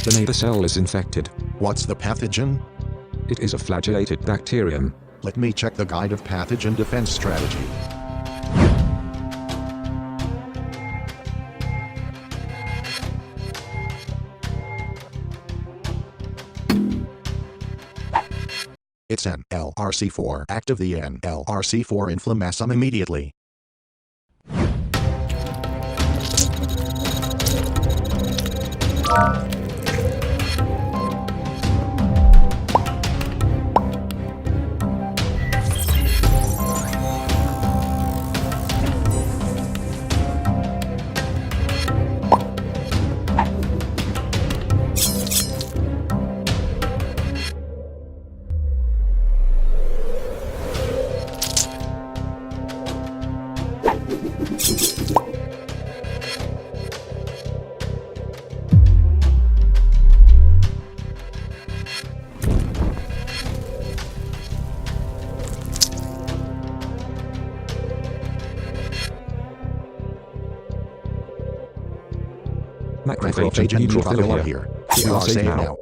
The neighbor cell is infected. What's the pathogen? It is a flagellated bacterium. Let me check the Guide of Pathogen Defense Strategy. It's an LRC4. Active the LRC4 inflammasome immediately. Macrophage and Neutrophil neutrophil are here. here. We are safe now.